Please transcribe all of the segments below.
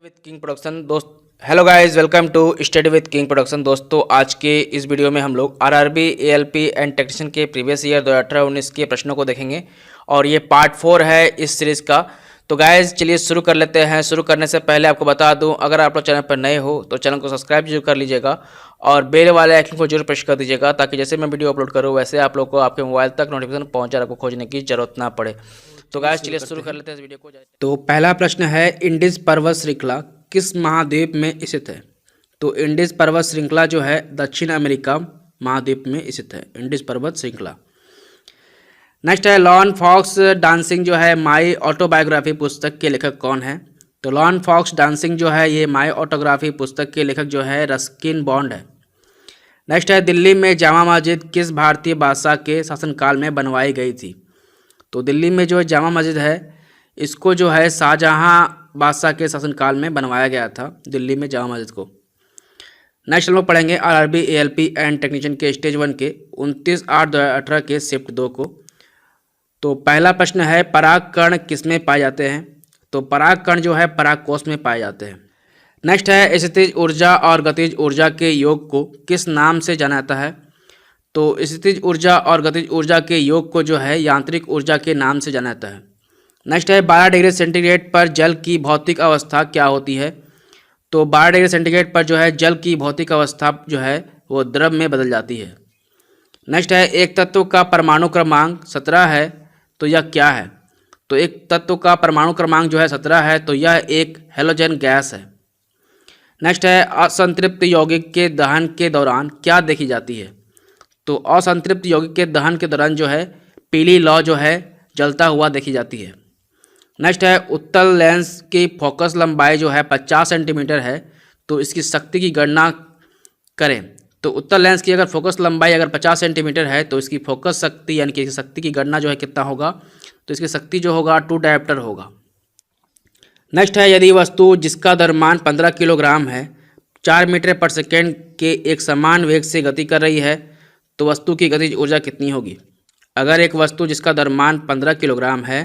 With King Production दोस्त। Hello guys, welcome to study with King Production. दोस्तों, आज के इस वीडियो में हम लोग आरआरबी, एएलपी एंड टेक्नीशियन के प्रीवियस ईयर 2018-19 के प्रश्नों को देखेंगे और ये पार्ट 4 है इस सीरीज़ का। तो गाइस चलिए शुरू कर लेते हैं। शुरू करने से पहले आपको बता दूं, अगर आप लोग चैनल पर नए हो तो चैनल को सब्सक्राइब जरूर कर लीजिएगा और बेल वाले आइकन को जरूर प्रेस कर दीजिएगा, ताकि जैसे मैं वीडियो अपलोड करूँ वैसे आप लोग को आपके मोबाइल तक नोटिफिकेशन पहुँच जाए, आपको खोजने की जरूरत ना पड़े। तो गाइस चलिए शुरू कर लेते हैं इस वीडियो को। तो पहला प्रश्न है, इंडीज पर्वत श्रृंखला किस महाद्वीप में स्थित है? तो इंडीज पर्वत श्रृंखला जो है दक्षिण अमेरिका महाद्वीप में स्थित है, इंडीज पर्वत श्रृंखला। नेक्स्ट है, लॉन फॉक्स डांसिंग जो है माई ऑटोबायोग्राफी पुस्तक के लेखक कौन है? तो लॉन फॉक्स डांसिंग जो है ये माई ऑटोग्राफी पुस्तक के लेखक जो है रस्किन बॉन्ड है। नेक्स्ट है, दिल्ली में जामा मस्जिद किस भारतीय बादशाह के शासनकाल में बनवाई गई थी? तो दिल्ली में जो जामा मस्जिद है इसको जो है शाहजहां बादशाह के शासनकाल में बनवाया गया था, दिल्ली में जामा मस्जिद को। नेक्स्ट हम लोग पढ़ेंगे आरआरबी, एएलपी एंड टेक्नीशियन के स्टेज 1 के 29/8/2018 के शिफ्ट 2 को। तो पहला प्रश्न है, पराग कण किसमें पाए जाते हैं? तो पराग कण जो है पराग कोश में पाए जाते हैं। नेक्स्ट है, स्थितिज ऊर्जा और गतिज ऊर्जा के योग को किस नाम से जाना जाता है? तो स्थितिज ऊर्जा और गतिज ऊर्जा के योग को जो है यांत्रिक ऊर्जा के नाम से जाना जाता है। नेक्स्ट है, 12 डिग्री सेंटीग्रेड पर जल की भौतिक अवस्था क्या होती है? तो 12 डिग्री सेंटीग्रेड पर जो है जल की भौतिक अवस्था जो है वो द्रव में बदल जाती है। नेक्स्ट है, एक तत्व का परमाणु क्रमांक 17 है तो यह क्या है? तो एक तत्व का परमाणु क्रमांक जो है 17 है तो यह एक हैलोजन गैस है। नेक्स्ट है, असंतृप्त यौगिक के दहन के दौरान क्या देखी जाती है? तो असंतृप्त यौगिक के दहन के दौरान जो है पीली लौ जो है जलता हुआ देखी जाती है। नेक्स्ट है, उत्तल लेंस की फोकस लंबाई जो है 50 सेंटीमीटर है तो इसकी शक्ति की गणना करें। तो उत्तल लेंस की अगर फोकस लंबाई अगर 50 सेंटीमीटर है तो इसकी फोकस शक्ति यानी कि शक्ति की गणना जो है कितना होगा? तो इसकी शक्ति जो होगा 2 डायोप्टर होगा। नेक्स्ट है, यदि वस्तु जिसका द्रव्यमान 15 किलोग्राम है 4 मीटर पर सेकेंड के एक समान वेग से गति कर रही है तो वस्तु की गतिज ऊर्जा कितनी होगी? अगर एक वस्तु जिसका द्रव्यमान 15 किलोग्राम है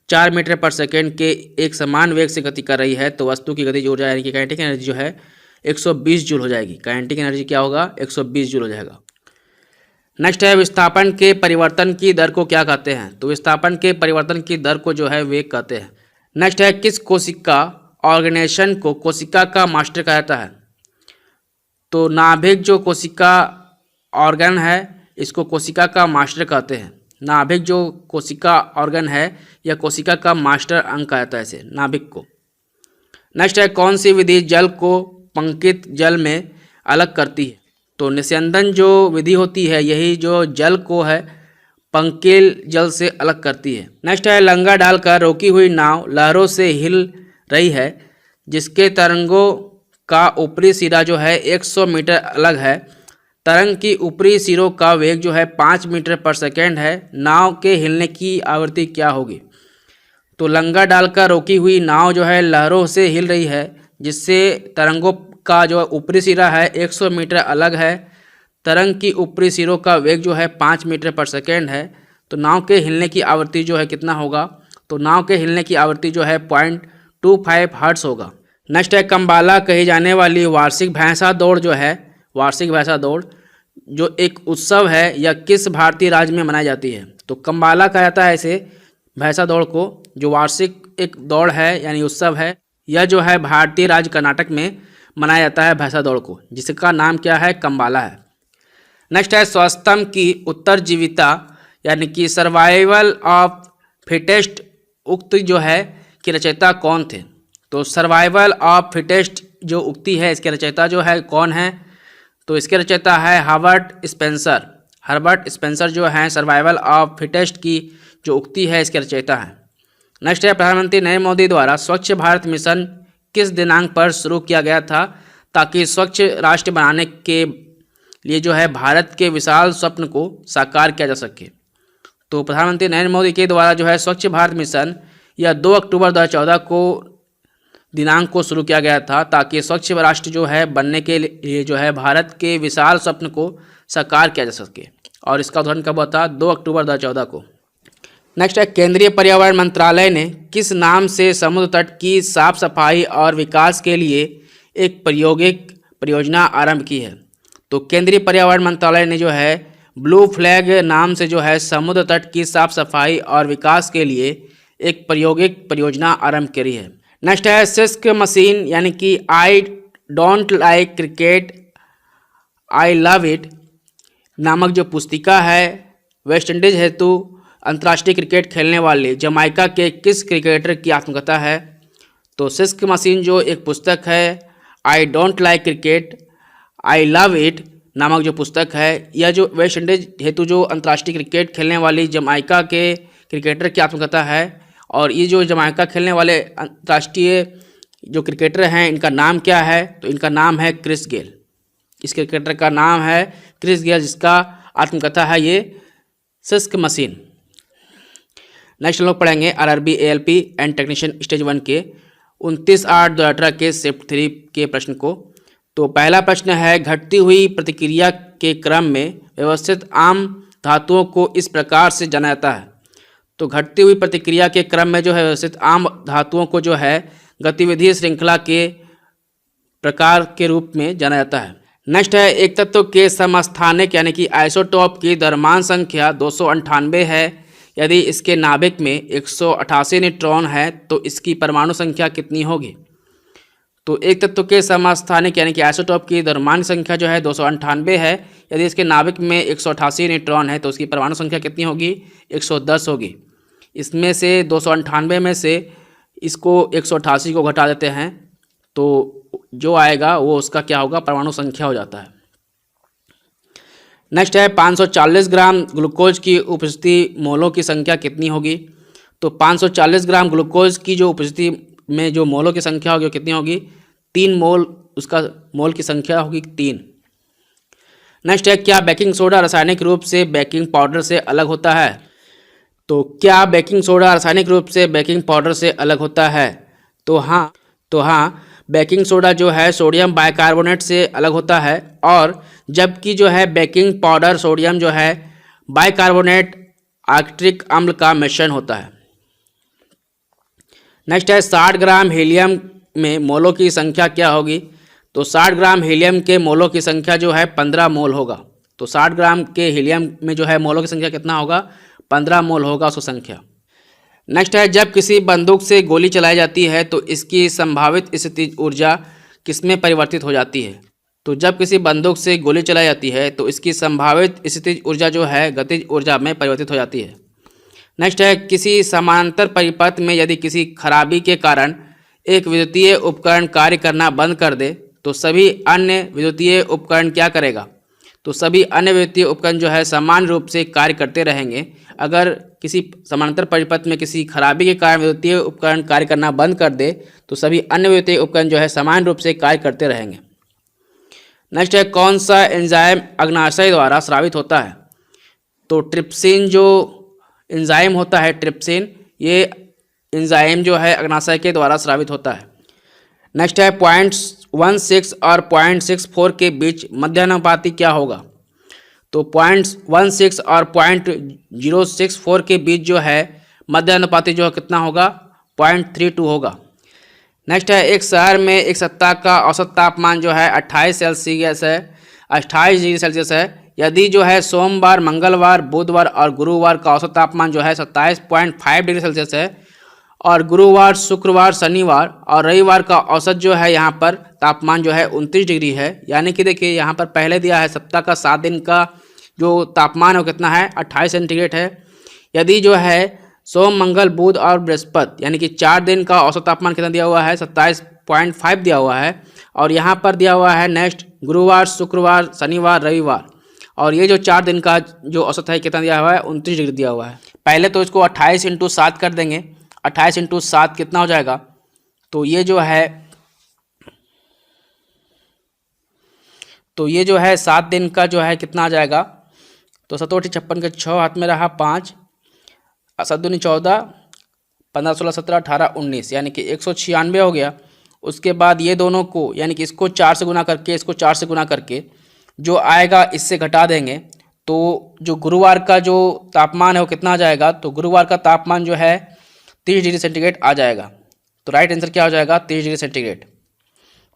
4 मीटर पर सेकेंड के एक समान वेग से गति कर रही है तो वस्तु की गतिज ऊर्जा यानी कि काइनेटिक एनर्जी जो है 120 जूल हो जाएगी। काइनेटिक एनर्जी क्या होगा? 120 जूल हो जाएगा। नेक्स्ट है, विस्थापन के परिवर्तन की दर को क्या कहते हैं? तो विस्थापन के परिवर्तन की दर को जो है वेग कहते हैं। नेक्स्ट है, किस कोशिका ऑर्गेनाइजेशन को कोशिका का मास्टर कहा जाता है? तो नाभिक जो कोशिका ऑर्गन है इसको कोशिका का मास्टर कहते हैं। नाभिक जो कोशिका ऑर्गन है या कोशिका का मास्टर अंग कहा जाता है इसे, नाभिक को। नेक्स्ट है, कौन सी विधि जल को पंकित जल में अलग करती है? तो निस्यंदन जो विधि होती है यही जो जल को है पंकिल जल से अलग करती है। नेक्स्ट है, लंगा डालकर रोकी हुई नाव लहरों से हिल रही है जिसके तरंगों का ऊपरी सिरा जो है 100 मीटर अलग है। तरंग की ऊपरी सिरों का वेग जो है 5 मीटर पर सेकेंड है। नाव के हिलने की आवृत्ति क्या होगी? तो लंगा डालकर रोकी हुई नाव जो है लहरों से हिल रही है जिससे तरंगों का जो ऊपरी सिरा है 100 मीटर अलग है। तरंग की ऊपरी सिरों का वेग जो है 5 मीटर पर सेकेंड है। तो नाव के हिलने की आवृत्ति जो है कितना होगा? तो नाव के हिलने की आवृत्ति जो है 0.25 हर्ट्ज होगा। नेक्स्ट है, कम्बाला कही जाने वाली वार्षिक भैंसा दौड़ जो है, वार्षिक भैंसा दौड़ जो एक उत्सव है या किस भारतीय राज्य में मनाई जाती है? तो कम्बाला कहा जाता है इसे भैंसा दौड़ को, जो वार्षिक एक दौड़ है यानी उत्सव है। यह जो है भारतीय राज्य कर्नाटक में मनाया जाता है भैंसा दौड़ को, जिसका नाम क्या है? कम्बाला है। नेक्स्ट है, स्वस्तम की उत्तरजीविता यानी कि सर्वाइवल ऑफ फिटेस्ट उक्ति जो है कि रचयिता कौन थे? तो सर्वाइवल ऑफ फिटेस्ट जो उक्ति है इसके रचयिता जो है कौन है? तो इसके रचयिता है हर्बर्ट स्पेंसर। हर्बर्ट स्पेंसर जो है सर्वाइवल ऑफ फिटेस्ट की जो उक्ति है इसके रचयिता है। नेक्स्ट है, प्रधानमंत्री नरेंद्र मोदी द्वारा स्वच्छ भारत मिशन किस दिनांक पर शुरू किया गया था ताकि स्वच्छ राष्ट्र बनाने के लिए जो है भारत के विशाल स्वप्न को साकार किया जा सके? तो प्रधानमंत्री नरेंद्र मोदी के द्वारा जो है स्वच्छ भारत मिशन यह 2 अक्टूबर 2014 को दिनांक को शुरू किया गया था ताकि स्वच्छ राष्ट्र जो है बनने के लिए जो है भारत के विशाल स्वप्न को साकार किया जा सके। और इसका उद्घाटन कब हुआ था? 2 अक्टूबर 2014 को। नेक्स्ट है केंद्रीय पर्यावरण मंत्रालय ने किस नाम से समुद्र तट की साफ सफाई और विकास के लिए एक प्रायोगिक परियोजना आरंभ की है। तो केंद्रीय पर्यावरण मंत्रालय ने जो है ब्लू फ्लैग नाम से जो है समुद्र तट की साफ सफाई और विकास के लिए एक प्रायोगिक परियोजना आरंभ करी है। नेक्स्ट है सिस्क मशीन यानी कि I don't like cricket I love it नामक जो पुस्तिका है वेस्ट इंडीज हेतु अंतर्राष्ट्रीय क्रिकेट खेलने वाले जमाइका के किस क्रिकेटर की आत्मकथा है। तो सिस्क मशीन जो एक पुस्तक है I don't like cricket I love it नामक जो पुस्तक है, यह जो वेस्ट इंडीज हेतु जो अंतर्राष्ट्रीय क्रिकेट खेलने वाली जमाइका के क्रिकेटर की आत्मकथा है। और ये जो जमाइका खेलने वाले अंतर्राष्ट्रीय जो क्रिकेटर हैं इनका नाम क्या है, तो इनका नाम है क्रिस गेल। इस क्रिकेटर का नाम है क्रिस गेल जिसका आत्मकथा है ये सिस्क मशीन। नेक्स्ट हम लोग पढ़ेंगे RRB ALP and technician stage 1 के 29/8/2018 के शिफ्ट 3 के प्रश्न को। तो पहला प्रश्न है घटती हुई प्रतिक्रिया के क्रम में व्यवस्थित आम धातुओं को इस प्रकार से जाना जाता है। तो घटती हुई प्रतिक्रिया के क्रम में जो है व्यवस्थित आम धातुओं को जो है गतिविधि श्रृंखला के प्रकार के रूप में जाना जाता है। नेक्स्ट है एक तत्व के समस्थानिक यानी कि आइसोटोप की द्रव्यमान संख्या 298 है। यदि इसके नाभिक में 188 न्यूट्रॉन है तो इसकी परमाणु संख्या कितनी होगी। तो एक तत्व के समस्थानिक यानी कि आइसोटोप की द्रव्यमान संख्या जो है 298 है। यदि इसके नाभिक में 188 न्यूट्रॉन है तो उसकी परमाणु संख्या कितनी होगी, 110 होगी। इसमें से 298 में से इसको 188 को घटा देते हैं तो जो आएगा वो उसका क्या होगा, परमाणु संख्या हो जाता है। नेक्स्ट है 540 ग्राम ग्लूकोज की उपस्थिति मोलों की संख्या कितनी होगी। तो 540 ग्राम ग्लूकोज की जो उपस्थिति में जो मोलों की संख्या होगी वो कितनी होगी, 3 मोल, उसका मोल की संख्या होगी 3। नेक्स्ट है क्या बेकिंग सोडा रासायनिक रूप से बेकिंग पाउडर से अलग होता है। तो क्या बेकिंग सोडा रासायनिक रूप से बेकिंग पाउडर से अलग होता है। तो हाँ बेकिंग सोडा जो है सोडियम बाइकार्बोनेट से अलग होता है, और जबकि जो है बेकिंग पाउडर सोडियम जो है बाइकार्बोनेट आर्सेनिक अम्ल का मिश्रण होता है। नेक्स्ट है 60 ग्राम हीलियम में मोलों की संख्या क्या होगी। तो 60 ग्राम हीलियम के मोलों की संख्या जो है 15 मोल होगा। तो 60 ग्राम के हीलियम में जो है मोलों की संख्या कितना होगा, 15 मोल होगा उसकी संख्या। नेक्स्ट है जब किसी बंदूक से गोली चलाई जाती है तो इसकी संभावित स्थितिज ऊर्जा किसमें परिवर्तित हो जाती है। तो जब किसी बंदूक से गोली चलाई जाती है तो इसकी संभावित स्थितिज ऊर्जा जो है गतिज ऊर्जा में परिवर्तित हो जाती है। नेक्स्ट है किसी समानांतर परिपथ में यदि किसी खराबी के कारण एक विद्युतीय उपकरण कार्य करना बंद कर दे तो सभी अन्य विद्युतीय उपकरण क्या करेगा। तो सभी अन्य विद्युतीय उपकरण जो है समान रूप से कार्य करते रहेंगे। अगर किसी समानांतर परिपथ में किसी खराबी के कारण विद्युतीय उपकरण कार्य करना बंद कर दे तो सभी अन्य विद्युतीय उपकरण जो है समान रूप से कार्य करते रहेंगे। नेक्स्ट है कौन सा एंजाइम अग्नाशय द्वारा स्रावित होता है। तो ट्रिप्सिन जो एंजाइम होता है ट्रिप्सिन, ये एंजाइम जो है अग्नाशय के द्वारा स्रावित होता है। नेक्स्ट है 0.16 और 0.64 के बीच मध्यानुपाती क्या होगा। तो 0.16 और 0.064 के बीच जो है मध्यानुपाती जो है कितना होगा, 0.32 होगा। नेक्स्ट है एक शहर में एक सप्ताह का औसत तापमान जो है 28 सेल्सियस है, 28 डिग्री सेल्सियस है। यदि जो है सोमवार, मंगलवार, बुधवार और गुरुवार का औसत तापमान जो है 27.5 डिग्री सेल्सियस है, और गुरुवार, शुक्रवार, शनिवार और रविवार का औसत जो है यहाँ पर तापमान जो है 29 डिग्री है। यानी कि देखिए यहाँ पर पहले दिया है सप्ताह का 7 दिन का जो तापमान है वो कितना है, 28 सेंटीग्रेड है। यदि जो है सोम, मंगल, बुध और बृहस्पति यानी कि 4 दिन का औसत तापमान कितना दिया हुआ है, 27.5 दिया हुआ है। और यहाँ पर दिया हुआ है नेक्स्ट गुरुवार, शुक्रवार, शनिवार, रविवार, और ये जो 4 दिन का जो औसत है कितना दिया हुआ है, 29 डिग्री दिया हुआ है। पहले तो इसको 28 × 7 कर देंगे। 28 × 7 कितना हो जाएगा, तो ये जो है 7 दिन का जो है कितना आ जाएगा। तो 7 × 56 के 6 हाथ में रहा 5, 7 दूनी 14, 15 16 17 18 19 यानी कि 196 हो गया। उसके बाद ये दोनों को यानी कि इसको 4 से गुना करके इसको 4 से गुना करके जो आएगा इससे घटा देंगे तो जो गुरुवार का जो तापमान है वो कितना आ जाएगा, तो गुरुवार का तापमान जो है 30 डिग्री सेंटीग्रेड आ जाएगा। तो राइट आंसर क्या हो जाएगा, 30 डिग्री सेंटीग्रेड।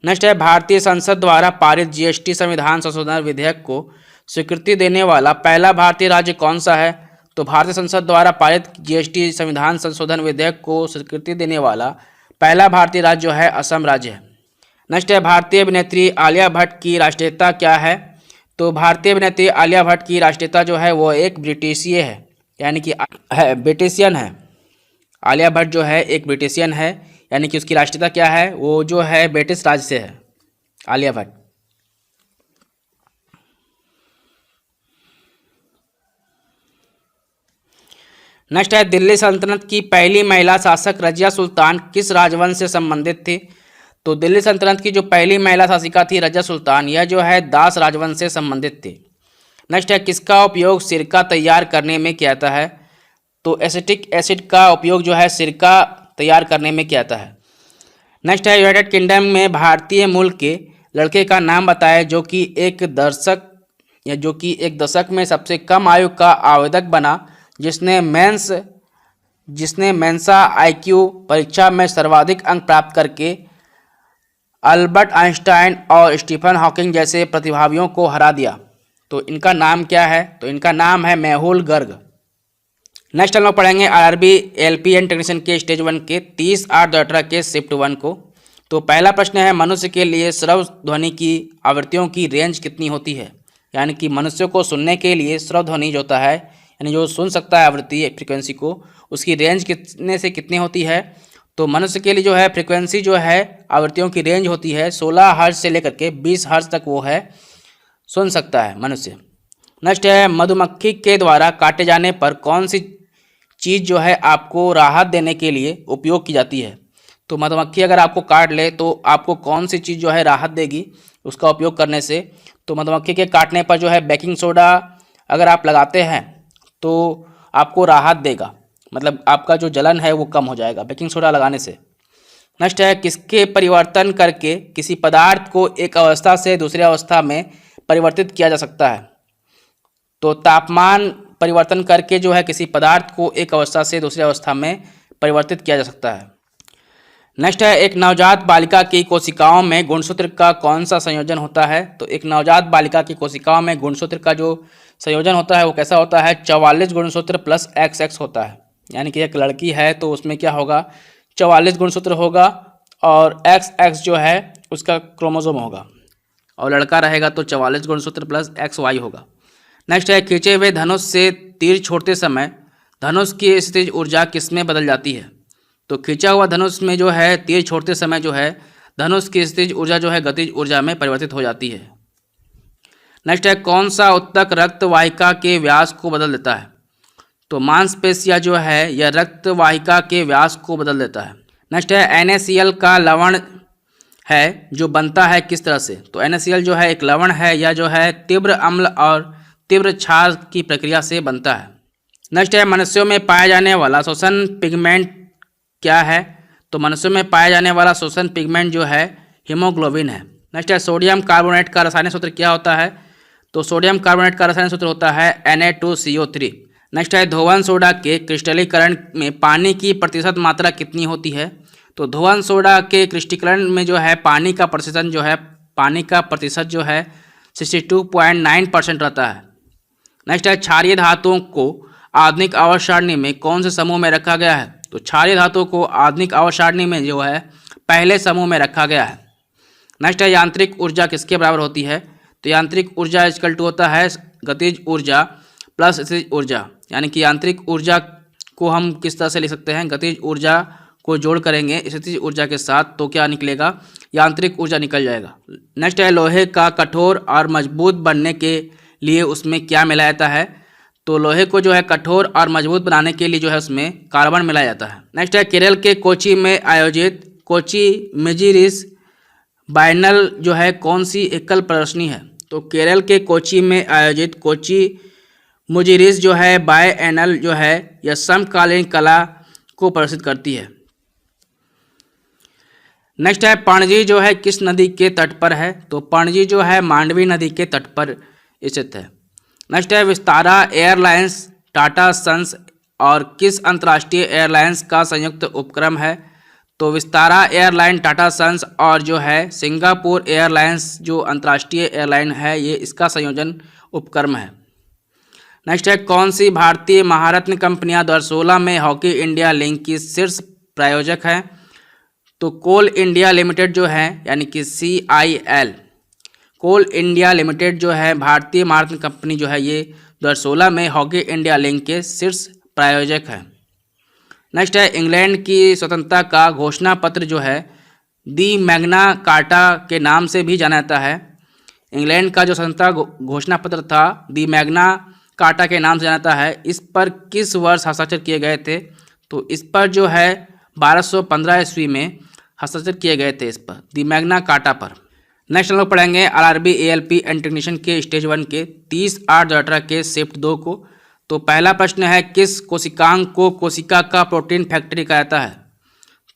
नेक्स्ट है, भारतीय संसद द्वारा पारित जीएसटी संविधान संशोधन विधेयक को स्वीकृति देने वाला पहला भारतीय राज्य कौन सा है। तो भारतीय संसद द्वारा पारित जीएसटी संविधान संशोधन विधेयक को स्वीकृति देने वाला पहला भारतीय राज्य जो है असम राज्य है। नेक्स्ट है, भारतीय अभिनेत्री आलिया भट्ट की राष्ट्रीयता क्या है। तो भारतीय अभिनेत्री आलिया भट्ट की राष्ट्रीयता जो है वो एक ब्रिटिशीय है, यानी कि ब्रिटिशियन है। आलिया भट्ट जो है एक ब्रिटिशियन है, यानी कि उसकी राष्ट्रीयता क्या है, वो जो है ब्रिटिश राज्य से है आलिया भट्ट। नेक्स्ट है, दिल्ली सल्तनत की पहली महिला शासक रजिया सुल्तान किस राजवंश से संबंधित थी। तो दिल्ली सल्तनत की जो पहली महिला शासिका थी रजिया सुल्तान, यह जो है दास राजवंश से संबंधित थी। नेक्स्ट है, किसका उपयोग सिरका तैयार करने में किया जाता है। तो एसिटिक एसिड का उपयोग जो है सिरका तैयार करने में किया जाता है। नेक्स्ट है, यूनाइटेड किंगडम में भारतीय मूल के लड़के का नाम बताएं जो कि एक दशक में सबसे कम आयु का आवेदक बना, जिसने मेंसा आईक्यू परीक्षा में सर्वाधिक अंक प्राप्त करके अल्बर्ट आइंस्टाइन और स्टीफन हॉकिंग जैसे प्रतिभागियों को हरा दिया। तो इनका नाम क्या है, तो इनका नाम है मेहुल गर्ग। नेक्स्ट हम लोग पढ़ेंगे आरआरबी एएलपी एंड टेक्नीशियन के स्टेज 1 के 30/8/2018 के शिफ्ट 1 को। तो पहला प्रश्न है, मनुष्य के लिए श्रव्य ध्वनि की आवृत्तियों की रेंज कितनी होती है। यानी कि मनुष्य को सुनने के लिए श्रव्य ध्वनि जो होता है, यानी जो सुन सकता है आवृत्ति फ्रीक्वेंसी को, उसकी रेंज कितने से कितनी होती है। तो मनुष्य के लिए जो है फ्रीक्वेंसी जो है आवृत्तियों की रेंज होती है 16 हर्ट्ज से लेकर के 20 हर्ट्ज तक वो है सुन सकता है मनुष्य। नेक्स्ट है, मधुमक्खी के द्वारा काटे जाने पर कौन सी चीज़ जो है आपको राहत देने के लिए उपयोग की जाती है। तो मधुमक्खी अगर आपको काट ले तो आपको कौन सी चीज़ जो है राहत देगी उसका उपयोग करने से। तो मधुमक्खी के काटने पर जो है बेकिंग सोडा अगर आप लगाते हैं तो आपको राहत देगा, मतलब आपका जो जलन है वो कम हो जाएगा बेकिंग सोडा लगाने से। नेक्स्ट है, किसके परिवर्तन करके किसी पदार्थ को एक अवस्था से दूसरी अवस्था में परिवर्तित किया जा सकता है। तो तापमान परिवर्तन करके जो है किसी पदार्थ को एक अवस्था से दूसरी अवस्था में परिवर्तित किया जा सकता है। नेक्स्ट है, एक नवजात बालिका की कोशिकाओं में गुणसूत्र का कौन सा संयोजन होता है। तो एक नवजात बालिका की कोशिकाओं में गुणसूत्र का जो संयोजन होता है वो कैसा होता है, 44 गुणसूत्र प्लस XX होता है। यानी कि एक लड़की है तो उसमें क्या होगा, 44 गुणसूत्र होगा और XX जो है उसका क्रोमोसोम होगा, और लड़का रहेगा तो 44 गुणसूत्र प्लस XY होगा। नेक्स्ट है, खींचे हुए धनुष से तीर छोड़ते समय धनुष की स्थितिज ऊर्जा किसमें बदल जाती है। तो खींचा हुआ धनुष में जो है तीर छोड़ते समय जो है धनुष की स्थितिज ऊर्जा जो है गतिज ऊर्जा में परिवर्तित हो जाती है। नेक्स्ट है, कौन सा उत्तक रक्त वाहिका के व्यास को बदल देता है। तो मांसपेशियां जो है यह रक्त वाहिका के व्यास को बदल देता है। नेक्स्ट है, NaCl का लवण है जो बनता है किस तरह से। तो NaCl जो है एक लवण है, यह जो है तीव्र अम्ल और तीव्र क्षार की प्रक्रिया से बनता है। नेक्स्ट है, मनुष्यों में पाया जाने वाला श्वसन पिगमेंट क्या है। तो मनुष्यों में पाया जाने वाला श्वसन पिगमेंट जो है हीमोग्लोबिन है। नेक्स्ट है, सोडियम कार्बोनेट का रासायनिक सूत्र क्या होता है। तो सोडियम कार्बोनेट का रासायनिक सूत्र होता है Na2CO3। नेक्स्ट है, धोवन सोडा के क्रिस्टलीकरण में पानी की प्रतिशत मात्रा कितनी होती है। तो धोवन सोडा के क्रिस्टलीकरण में जो है पानी का प्रतिशत जो है 62.9% रहता है। नेक्स्ट है, क्षारीय धातुओं को आधुनिक आवर्त सारणी में कौन से समूह में रखा गया है। तो क्षारीय धातुओं को आधुनिक आवर्त सारणी में जो है पहले समूह में रखा गया है। नेक्स्ट है, यांत्रिक ऊर्जा किसके बराबर होती है। तो यांत्रिक ऊर्जा इक्वल टू होता है गतिज ऊर्जा प्लस स्थितिज ऊर्जा। यानी कि यांत्रिक ऊर्जा को हम किस तरह से लिख सकते हैं, गतिज ऊर्जा को जोड़ करेंगे स्थितिज ऊर्जा के साथ तो क्या निकलेगा, यांत्रिक ऊर्जा निकल जाएगा। नेक्स्ट है, लोहे का कठोर और मजबूत बनने के लिए उसमें क्या मिलाया जाता है। तो लोहे को जो है कठोर और मजबूत बनाने के लिए जो है उसमें कार्बन मिलाया जाता है। नेक्स्ट है, केरल के कोची में आयोजित कोची मेजिरिस बायनल जो है कौन सी एकल प्रदर्शनी है। तो केरल के कोची में आयोजित कोची मुजिरिस जो है बायएनल जो है यह समकालीन कला को प्रदर्शित करती है। नेक्स्ट है, पणजी जो है किस नदी के तट पर है। तो पणजी जो है मांडवी नदी के तट पर स्थित है। नेक्स्ट है विस्तारा एयरलाइंस टाटा सन्स और किस अंतर्राष्ट्रीय एयरलाइंस का संयुक्त उपक्रम है? तो विस्तारा एयरलाइन टाटा सन्स और जो है सिंगापुर एयरलाइंस जो अंतर्राष्ट्रीय एयरलाइन है, ये इसका संयोजन उपक्रम है। नेक्स्ट है कौन सी भारतीय महारत्न कंपनियां 2016 में हॉकी इंडिया लीग की शीर्ष प्रायोजक है? तो कोल इंडिया लिमिटेड जो है यानी कि CIL, कोल इंडिया लिमिटेड जो है भारतीय महारत्न कंपनी जो है ये 2016 में हॉकी इंडिया लीग के शीर्ष प्रायोजक है। नेक्स्ट है इंग्लैंड की स्वतंत्रता का घोषणा पत्र जो है दी मैग्ना कार्टा के नाम से भी जाना जाता है। इंग्लैंड का जो स्वतंत्रता घोषणा पत्र था दी मैग्ना कार्टा के नाम से जाना जाता है। इस पर किस वर्ष हस्ताक्षर किए गए थे? तो इस पर जो है 1215 ईस्वी में हस्ताक्षर किए गए थे इस पर दी मैग्ना कार्टा पर। नेक्स्ट हम लोग पढ़ेंगे RRB ALP एंड टेक्नीशियन के स्टेज 1 के 30/8/2018 के शिफ्ट 2 को। तो पहला प्रश्न है किस कोशिकांग को कोशिका का प्रोटीन फैक्ट्री कहा जाता है?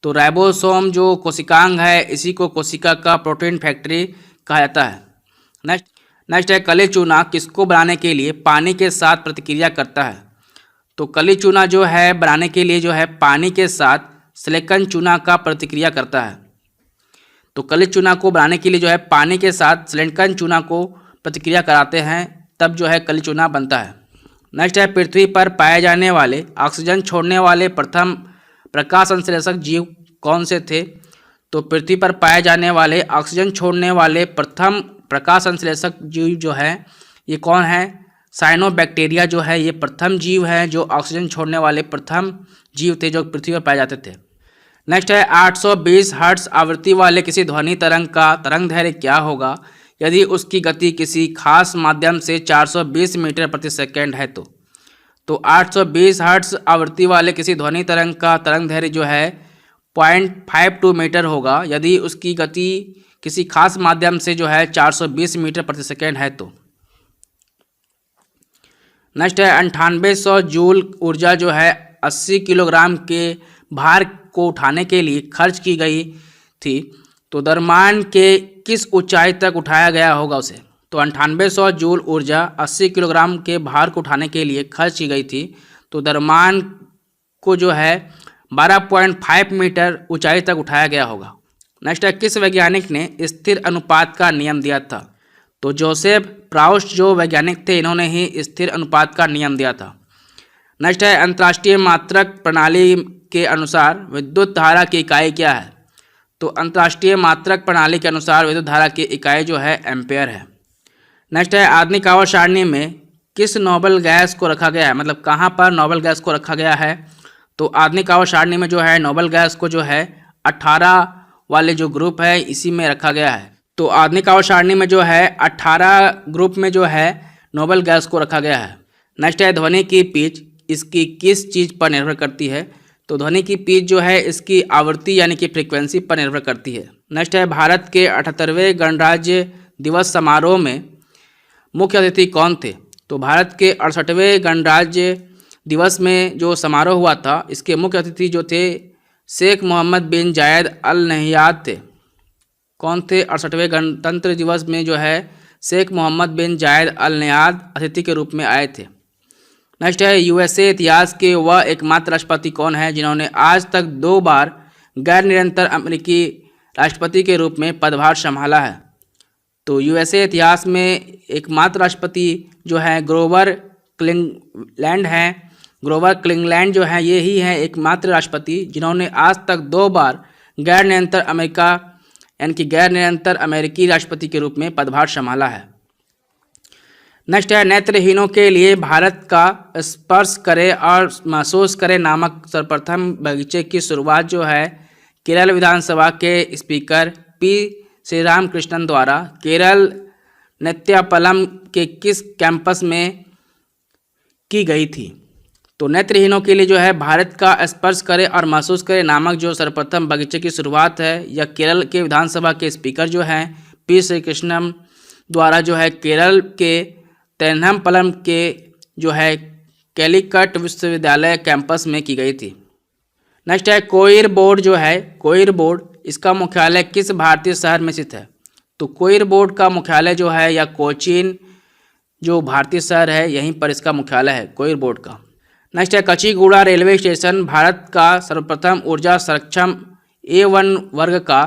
तो राइबोसोम जो कोशिकांग है इसी को कोशिका का प्रोटीन फैक्ट्री कहा जाता है। नेक्स्ट है कली चूना किसको बनाने के लिए पानी के साथ प्रतिक्रिया करता है? तो कली चूना जो है बनाने के लिए जो है पानी के साथ सिलिकॉन चूना का प्रतिक्रिया करता है। तो कली चूना को बनाने के लिए जो है पानी के साथ सिलिकॉन चूना को प्रतिक्रिया कराते हैं तब जो है कली चूना बनता है। नेक्स्ट है पृथ्वी पर पाए जाने वाले ऑक्सीजन छोड़ने वाले प्रथम प्रकाश संश्लेषक जीव कौन से थे? तो पृथ्वी पर पाए जाने वाले ऑक्सीजन छोड़ने वाले प्रथम प्रकाश संश्लेषक जीव जो है ये कौन है? साइनोबैक्टीरिया जो है ये प्रथम जीव है जो ऑक्सीजन छोड़ने वाले प्रथम जीव थे जो पृथ्वी पर पाए जाते थे। नेक्स्ट है 820 हर्ट्ज आवृत्ति वाले किसी ध्वनि तरंग का तरंग दैर्घ्य क्या होगा यदि उसकी गति किसी खास माध्यम से 420 मीटर प्रति सेकंड है? तो 820 हर्ट्ज आवृत्ति वाले किसी ध्वनि तरंग का तरंग दैर्घ्य जो है 0.52 मीटर होगा यदि उसकी गति किसी खास माध्यम से जो है 420 मीटर प्रति सेकंड है। तो नेक्स्ट है 9800 जूल ऊर्जा जो है 80 किलोग्राम के भार को उठाने के लिए खर्च की गई थी। तो द्रव्यमान के किस ऊंचाई तक उठाया गया होगा उसे? तो 9800 जूल ऊर्जा 80 किलोग्राम के भार को उठाने के लिए खर्च की गई थी। तो द्रव्यमान को जो है 12.5 मीटर ऊंचाई तक उठाया गया होगा। नेक्स्ट है किस वैज्ञानिक ने स्थिर अनुपात का नियम दिया था? तो जोसेफ प्राउस्ट जो वैज्ञानिक थे इन्होंने ही स्थिर अनुपात का नियम दिया था। नेक्स्ट है अंतर्राष्ट्रीय मात्रक प्रणाली के अनुसार विद्युत धारा की इकाई क्या है? तो अंतर्राष्ट्रीय मात्रक प्रणाली के अनुसार विद्युत धारा की इकाई जो है एम्पेयर है। नेक्स्ट है आधुनिक आवर्त सारणी में किस नोबल गैस को रखा गया है, मतलब कहाँ पर नोबल गैस को रखा गया है? तो आधुनिक आवर्त सारणी में जो है नोबल गैस को जो है 18 वाले जो ग्रुप है इसी में रखा गया है। तो आधुनिक आवर्त सारणी में जो है 18 ग्रुप में जो है नोबल गैस को रखा गया है। नेक्स्ट है ध्वनि की पिच इसकी किस चीज़ पर निर्भर करती है? तो ध्वनि की पिच जो है इसकी आवृत्ति यानी कि फ्रीक्वेंसी पर निर्भर करती है। नेक्स्ट है भारत के 78वें गणराज्य दिवस समारोह में मुख्य अतिथि कौन थे? तो भारत के 68वें गणराज्य दिवस में जो समारोह हुआ था इसके मुख्य अतिथि जो थे शेख मोहम्मद बिन जायद अल नहियान थे। कौन थे? 68वें गणतंत्र दिवस में जो है शेख मोहम्मद बिन जायद अल नहियान अतिथि के रूप में आए थे। नेक्स्ट है USA इतिहास के वह एकमात्र राष्ट्रपति कौन है जिन्होंने आज तक 2 बार गैर निरंतर अमेरिकी राष्ट्रपति के रूप में पदभार संभाला है? तो USA इतिहास में एकमात्र राष्ट्रपति जो है ग्रोवर क्लिंगलैंड हैं। ग्रोवर क्लिंगलैंड जो है ये ही है एकमात्र राष्ट्रपति जिन्होंने आज तक 2 बार गैर निरंतर अमेरिका यानी कि गैर निरंतर अमेरिकी राष्ट्रपति के रूप में पदभार संभाला है। नेक्स्ट है नेत्रहीनों के लिए भारत का स्पर्श करे और महसूस करे नामक सर्वप्रथम बगीचे की शुरुआत जो है केरल विधानसभा के स्पीकर P श्रीरामकृष्णन द्वारा केरल नेत्यापलम के किस कैंपस में की गई थी? तो नेत्रहीनों के लिए जो है भारत का स्पर्श करे और महसूस करे नामक जो सर्वप्रथम बगीचे की शुरुआत है यह केरल के विधानसभा के स्पीकर जो हैं P श्रीकृष्णन द्वारा जो है केरल के तेन्नमपलम के जो है कैलीकट विश्वविद्यालय कैंपस में की गई थी। नेक्स्ट है कोइर बोर्ड जो है कोइर बोर्ड इसका मुख्यालय किस भारतीय शहर में स्थित है? तो कोइर बोर्ड का मुख्यालय जो है या कोचीन जो भारतीय शहर है, यहीं पर इसका मुख्यालय है कोइल बोर्ड का। नेक्स्ट है कचीगुड़ा रेलवे स्टेशन भारत का सर्वप्रथम ऊर्जा सक्षम A1 वर्ग का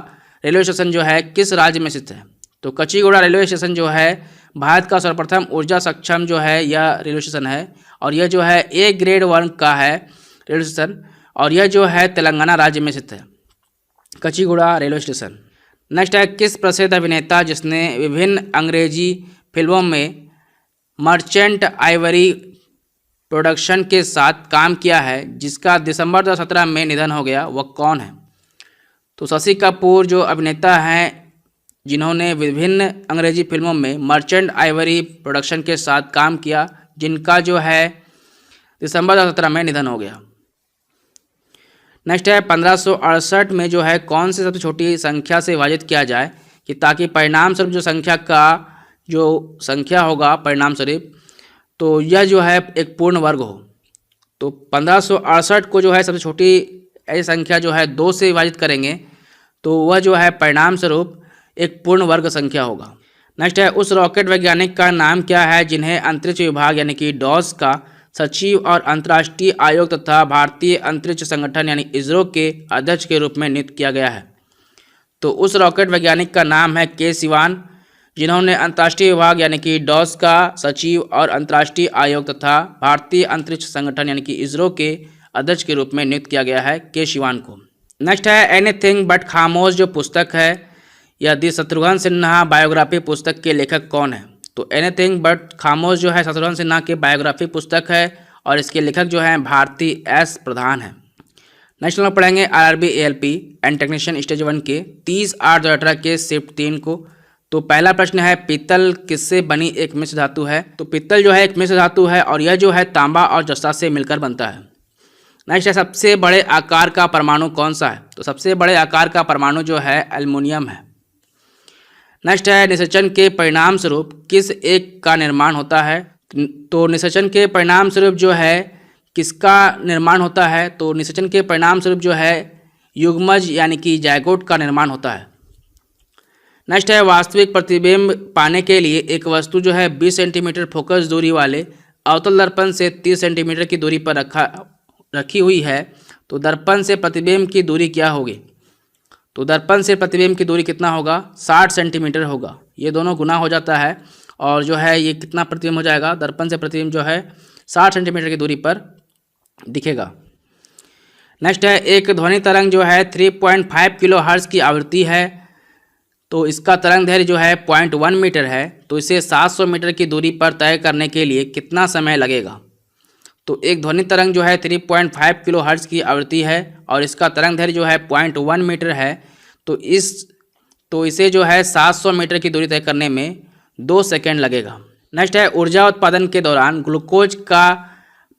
रेलवे स्टेशन जो है किस राज्य में स्थित है? तो कचीगुड़ा रेलवे स्टेशन जो है भारत का सर्वप्रथम ऊर्जा सक्षम जो है यह रेलवे स्टेशन है और यह जो है A ग्रेड 1 का है रेलवे स्टेशन और यह जो है तेलंगाना राज्य में स्थित है कचीगुड़ा रेलवे स्टेशन। नेक्स्ट है किस प्रसिद्ध अभिनेता जिसने विभिन्न अंग्रेजी फिल्मों में मर्चेंट आइवरी प्रोडक्शन के साथ काम किया है जिसका दिसंबर 2017 में निधन हो गया, वह कौन है? तो शशि कपूर जो अभिनेता हैं जिन्होंने विभिन्न अंग्रेजी फिल्मों में मर्चेंट आइवरी प्रोडक्शन के साथ काम किया, जिनका जो है दिसंबर 2017 में निधन हो गया। नेक्स्ट है 1568 में जो है कौन सी सबसे छोटी संख्या से विभाजित किया जाए कि ताकि परिणाम स्वरूप जो संख्या का जो संख्या होगा परिणाम स्वरूप तो यह जो है एक पूर्ण वर्ग हो। तो 1568 को जो है सबसे छोटी ऐसी संख्या जो है 2 से विभाजित करेंगे तो वह जो है परिणाम स्वरूप एक पूर्ण वर्ग संख्या होगा। नेक्स्ट है उस रॉकेट वैज्ञानिक का नाम क्या है जिन्हें अंतरिक्ष विभाग यानी कि डॉस का सचिव और अंतर्राष्ट्रीय आयोग तथा भारतीय अंतरिक्ष संगठन यानी इसरो के अध्यक्ष के रूप में नियुक्त किया गया है? तो उस रॉकेट वैज्ञानिक का नाम है के सिवान, जिन्होंने अंतर्राष्ट्रीय विभाग यानी कि डॉस का सचिव और अंतर्राष्ट्रीय आयोग तथा भारतीय अंतरिक्ष संगठन यानी कि इसरो के अध्यक्ष के रूप में नियुक्त किया गया है के सिवान को। नेक्स्ट है एनीथिंग बट खामोश जो पुस्तक है यदि शत्रुघ्न सिन्हा बायोग्राफी पुस्तक के लेखक कौन है? तो एनीथिंग बट खामोश जो है शत्रुघ्न सिन्हा की बायोग्राफी पुस्तक है और इसके लेखक जो हैं भारती एस प्रधान है। नेक्स्ट हम पढ़ेंगे RRB ALP and technician stage 1 के 30/8/2018 के शिफ्ट 3 को। तो पहला प्रश्न है पीतल किससे बनी एक मिश्र धातु है? तो पीतल जो है एक मिश्र धातु है और यह जो है तांबा और जस्ता से मिलकर बनता है। नेक्स्ट है सबसे बड़े आकार का परमाणु कौन सा है? तो सबसे बड़े आकार का परमाणु जो है एल्युमिनियम है। नेक्स्ट है निषेचन के परिणाम स्वरूप किस एक का निर्माण होता है? तो निषेचन के परिणाम स्वरूप जो है किसका निर्माण होता है? तो निषेचन के परिणाम स्वरूप जो है युग्मज यानी कि जायगोट का निर्माण होता है। नेक्स्ट है वास्तविक प्रतिबिंब पाने के लिए एक वस्तु जो है 20 सेंटीमीटर फोकस दूरी वाले अवतल दर्पण से 30 सेंटीमीटर की दूरी पर रखी हुई है तो दर्पण से प्रतिबिंब की दूरी क्या होगी? तो दर्पण से प्रतिबिंब की दूरी कितना होगा? 60 सेंटीमीटर होगा। ये दोनों गुना हो जाता है और जो है ये कितना प्रतिबिंब हो जाएगा? दर्पण से प्रतिबिंब जो है 60 सेंटीमीटर की दूरी पर दिखेगा। नेक्स्ट है एक ध्वनि तरंग जो है 3.5 किलो हर्ट्ज की आवृत्ति है तो इसका तरंग दैर्घ्य जो है 0.1 मीटर है तो इसे 700 मीटर की दूरी पर तय करने के लिए कितना समय लगेगा? तो एक ध्वनि तरंग जो है 3.5 किलो हर्ट्ज की आवृत्ति है और इसका तरंग दैर्घ्य जो है 0.1 मीटर है तो इसे जो है 700 मीटर की दूरी तय करने में 2 सेकेंड लगेगा। नेक्स्ट है ऊर्जा उत्पादन के दौरान ग्लूकोज का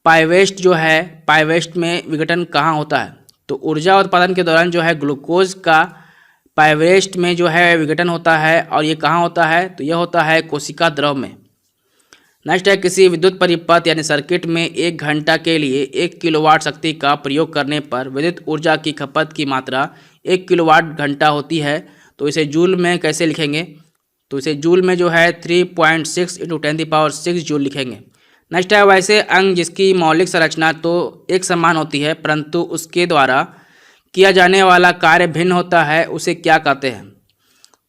पाइवेस्ट जो है पाइवेस्ट में विघटन कहाँ होता है? तो ऊर्जा उत्पादन के दौरान जो है ग्लूकोज का पाइवेस्ट में जो है विघटन होता है और ये कहाँ होता है? तो यह होता है कोशिका द्रव में। नेक्स्ट है किसी विद्युत परिपथ यानी सर्किट में 1 घंटा के लिए 1 किलोवाट शक्ति का प्रयोग करने पर विद्युत ऊर्जा की खपत की मात्रा 1 किलोवाट घंटा होती है तो इसे जूल में कैसे लिखेंगे? तो इसे जूल में जो है 3.6 × 10⁶ जूल लिखेंगे। नेक्स्ट है वैसे अंग जिसकी मौलिक संरचना तो एक समान होती है परंतु उसके द्वारा किया जाने वाला कार्य भिन्न होता है उसे क्या कहते हैं?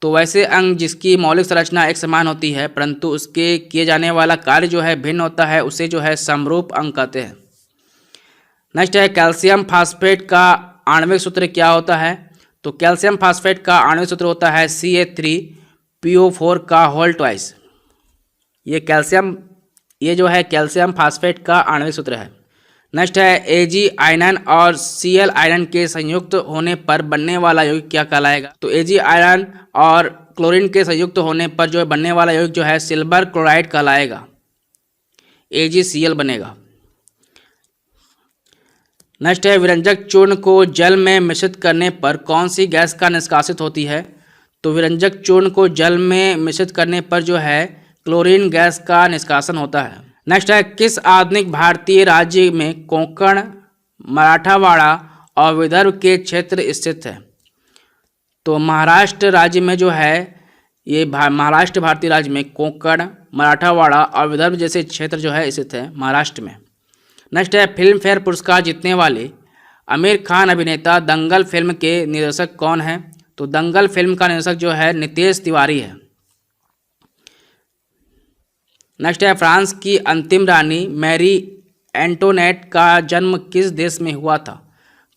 तो वैसे अंग जिसकी मौलिक संरचना एक समान होती है परंतु उसके किए जाने वाला कार्य जो है भिन्न होता है उसे जो है समरूप अंग कहते हैं। नेक्स्ट है कैल्शियम फास्फेट का आणविक सूत्र क्या होता है? तो कैल्शियम फास्फेट का आणविक सूत्र होता है Ca3PO4 का होल ट्वाइस। ये जो है कैल्शियम फास्फेट का आणविक सूत्र है। नेक्स्ट है Ag आयरन और Cl आयरन के संयुक्त होने पर बनने वाला यौगिक क्या कहलाएगा? तो Ag आयरन और क्लोरीन के संयुक्त होने पर जो बनने वाला यौगिक जो है सिल्वर क्लोराइड कहलाएगा, AgCl बनेगा। नेक्स्ट है विरंजक चूर्ण को जल में मिश्रित करने पर कौन सी गैस का निष्कासित होती है? तो विरंजक चूर्ण को जल में मिश्रित करने पर जो है क्लोरीन गैस का निष्कासन होता है। नेक्स्ट है किस आधुनिक भारतीय राज्य में कोंकण, मराठावाड़ा और विदर्भ के क्षेत्र स्थित है? तो महाराष्ट्र राज्य में जो है ये महाराष्ट्र भारतीय राज्य में कोंकण, मराठावाड़ा और विदर्भ जैसे क्षेत्र जो है स्थित है महाराष्ट्र में। नेक्स्ट है फिल्म फेयर पुरस्कार जीतने वाले आमिर खान अभिनेता दंगल फिल्म के निर्देशक कौन है? तो दंगल फिल्म का निर्देशक जो है नितेश तिवारी है। नेक्स्ट है फ्रांस की अंतिम रानी मैरी एंटोनेट का जन्म किस देश में हुआ था?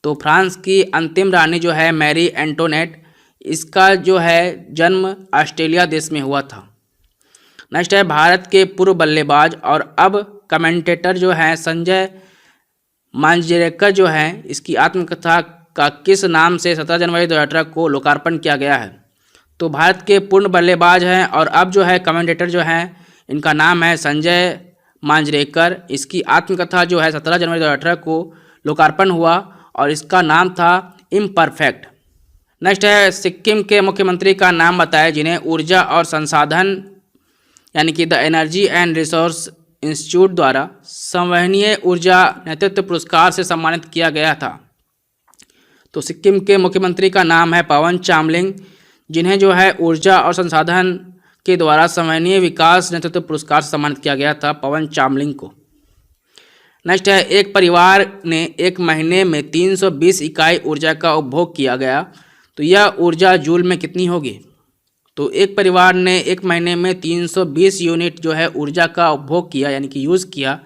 तो फ्रांस की अंतिम रानी जो है मैरी एंटोनेट, इसका जो है जन्म ऑस्ट्रेलिया देश में हुआ था। नेक्स्ट है भारत के पूर्व बल्लेबाज और अब कमेंटेटर जो हैं संजय मांजरेकर जो हैं, इसकी आत्मकथा का किस नाम से 17 जनवरी 2018 को लोकार्पण किया गया है? तो भारत के पूर्ण बल्लेबाज हैं और अब जो है कमेंटेटर जो हैं, इनका नाम है संजय मांजरेकर। इसकी आत्मकथा जो है 17 जनवरी 2018 को लोकार्पण हुआ और इसका नाम था इम्परफेक्ट। नेक्स्ट है सिक्किम के मुख्यमंत्री का नाम बताएं जिन्हें ऊर्जा और संसाधन यानी कि the energy and resource institute द्वारा संवहनीय ऊर्जा नेतृत्व पुरस्कार से सम्मानित किया गया था। तो सिक्किम के मुख्यमंत्री का नाम है पवन चामलिंग, जिन्हें जो है ऊर्जा और संसाधन के द्वारा संवहनीय विकास नेतृत्व पुरस्कार से सम्मानित किया गया था पवन चामलिंग को। नेक्स्ट है एक परिवार ने एक महीने में 320 इकाई ऊर्जा का उपभोग किया गया, तो यह ऊर्जा जूल में कितनी होगी? तो एक परिवार ने एक महीने में 320 यूनिट जो है ऊर्जा का उपभोग किया यानी कि यूज़ किया,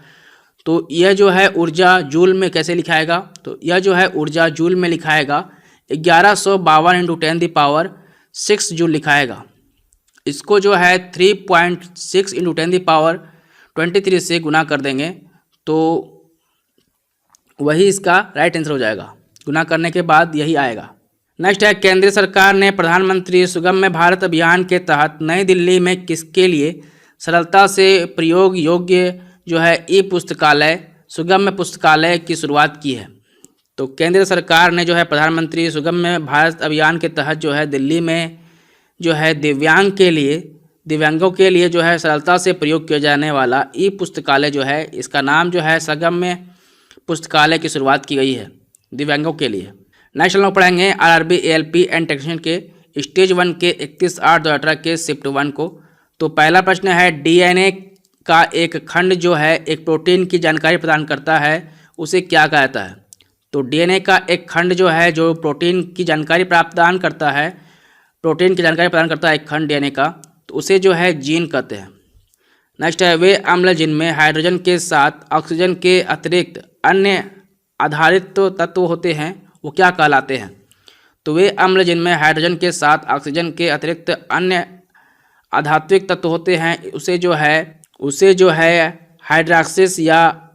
तो यह जो है ऊर्जा जूल में कैसे लिखाएगा? तो यह जो है ऊर्जा जूल में लिखाएगा 1152 × 10⁻6 जूल लिखाएगा। इसको जो है 3.6 × 10⁻23 से गुना कर देंगे तो वही इसका राइट आंसर हो जाएगा। गुना करने के बाद यही आएगा। नेक्स्ट है केंद्र सरकार ने प्रधानमंत्री सुगम्य भारत अभियान के तहत नई दिल्ली में किसके लिए सरलता से प्रयोग योग्य जो है ई पुस्तकालय सुगम्य पुस्तकालय की शुरुआत की है? तो केंद्र सरकार ने जो है प्रधानमंत्री सुगम्य भारत अभियान के तहत जो है दिल्ली में जो है दिव्यांगों के लिए जो है सरलता से प्रयोग किया जाने वाला ई पुस्तकालय जो है, इसका नाम जो है सुगम्य पुस्तकालय की शुरुआत की गई है दिव्यांगों के लिए। नेक्स्ट हम लोग पढ़ेंगे आरआरबी एएलपी एंड टेक्नीशियन के स्टेज 1 के 31/8/2018 के शिफ्ट 1 को। तो पहला प्रश्न है डीएनए का एक खंड जो है एक प्रोटीन की जानकारी प्रदान करता है, उसे क्या कहता है? तो डीएनए का एक खंड जो है जो प्रोटीन की जानकारी प्रदान करता है एक खंड डीएनए का, तो उसे जो है जीन कहते हैं। नेक्स्ट है वे अम्ल जिनमें हाइड्रोजन के साथ ऑक्सीजन के अतिरिक्त अन्य आधारित तत्व होते हैं वो क्या कहलाते हैं? तो वे अम्ल जिनमें हाइड्रोजन के साथ ऑक्सीजन के अतिरिक्त अन्य आधात्विक तत्व होते हैं उसे जो है हाइड्रॉक्सिस या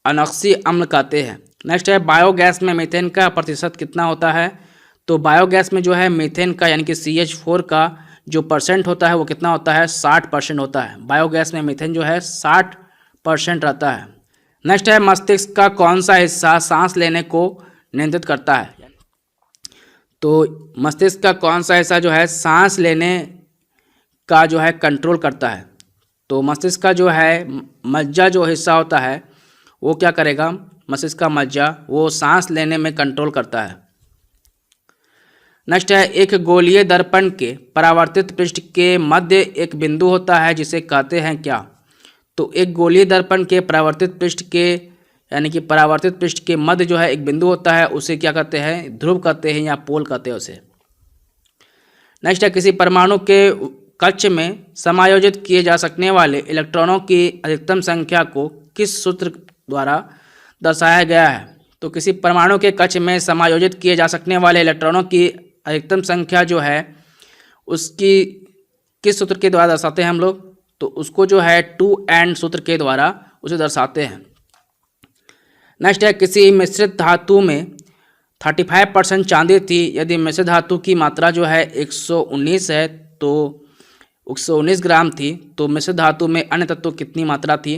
अनॉक्सी अम्ल कहते हैं। नेक्स्ट है बायोगैस में मीथेन का प्रतिशत कितना होता है? तो बायोगैस में जो है मीथेन का यानी कि CH4 का जो परसेंट होता है वो कितना होता है? 60% होता है। बायोगैस में मीथेन जो है 60% रहता है। नेक्स्ट है मस्तिष्क का कौन सा हिस्सा सांस लेने को नियंत्रित करता है? तो मस्तिष्क का कौन सा हिस्सा जो है सांस लेने का जो है कंट्रोल करता है? तो मस्तिष्क का जो है मज्जा जो हिस्सा होता है वो क्या करेगा? मस्तिष्क का मज्जा वो सांस लेने में कंट्रोल करता है। नेक्स्ट है एक गोलीय दर्पण के परावर्तित पृष्ठ के मध्य एक बिंदु होता है जिसे कहते हैं क्या? तो एक गोलीय दर्पण के परावर्तित पृष्ठ के यानी कि परावर्तित पृष्ठ के मध्य जो है एक बिंदु होता है, उसे क्या कहते हैं? ध्रुव कहते हैं या पोल कहते हैं उसे। नेक्स्ट है किसी परमाणु के कक्ष में समायोजित किए जा सकने वाले इलेक्ट्रॉनों की अधिकतम संख्या को किस सूत्र द्वारा दर्शाया गया है? तो किसी परमाणु के कक्ष में समायोजित किए जा सकने वाले इलेक्ट्रॉनों की अधिकतम संख्या जो है उसकी किस सूत्र के द्वारा दर्शाते हैं हम लोग? तो उसको जो है 2n सूत्र के द्वारा उसे दर्शाते हैं। नेक्स्ट है किसी मिश्रित धातु में 35% चांदी थी, यदि मिश्रित धातु की मात्रा जो है 119 है तो 119 ग्राम थी, तो मिश्रित धातु में अन्य तत्व कितनी मात्रा थी?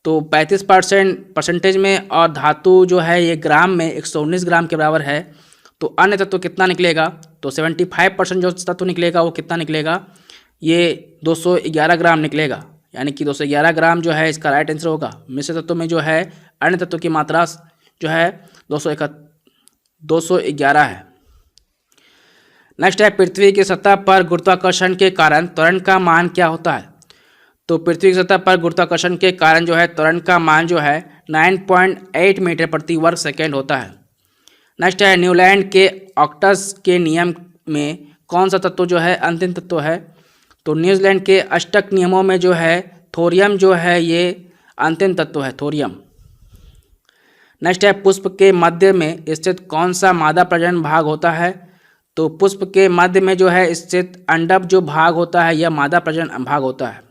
तो 35% में और धातु जो है ये ग्राम में 119 ग्राम के बराबर है, तो अन्य तत्व कितना निकलेगा? तो 75% जो तत्व निकलेगा वो कितना निकलेगा? ये 211 ग्राम निकलेगा, यानी कि 211 ग्राम जो है इसका राइट आंसर होगा। मिश्र तत्व में जो है अन्य तत्व की मात्रा जो है 211 है। नेक्स्ट है पृथ्वी की सतह पर गुरुत्वाकर्षण के कारण त्वरण का मान क्या होता है? तो पृथ्वी की सतह पर गुरुत्वाकर्षण के कारण जो है त्वरण का मान जो है 9.8 मीटर प्रति वर्ग सेकेंड होता है। नेक्स्ट है न्यूलैंड के ऑक्टस के नियम में कौन सा तत्व जो है अंतिम तत्व है? तो न्यूजीलैंड के अष्टक नियमों में जो है थोरियम जो है ये अंतिम तत्व है, थोरियम। नेक्स्ट है पुष्प के मध्य में स्थित कौन सा मादा प्रजनन भाग होता है? तो पुष्प के मध्य में जो है स्थित अंडक जो भाग होता है यह मादा प्रजनन भाग होता है।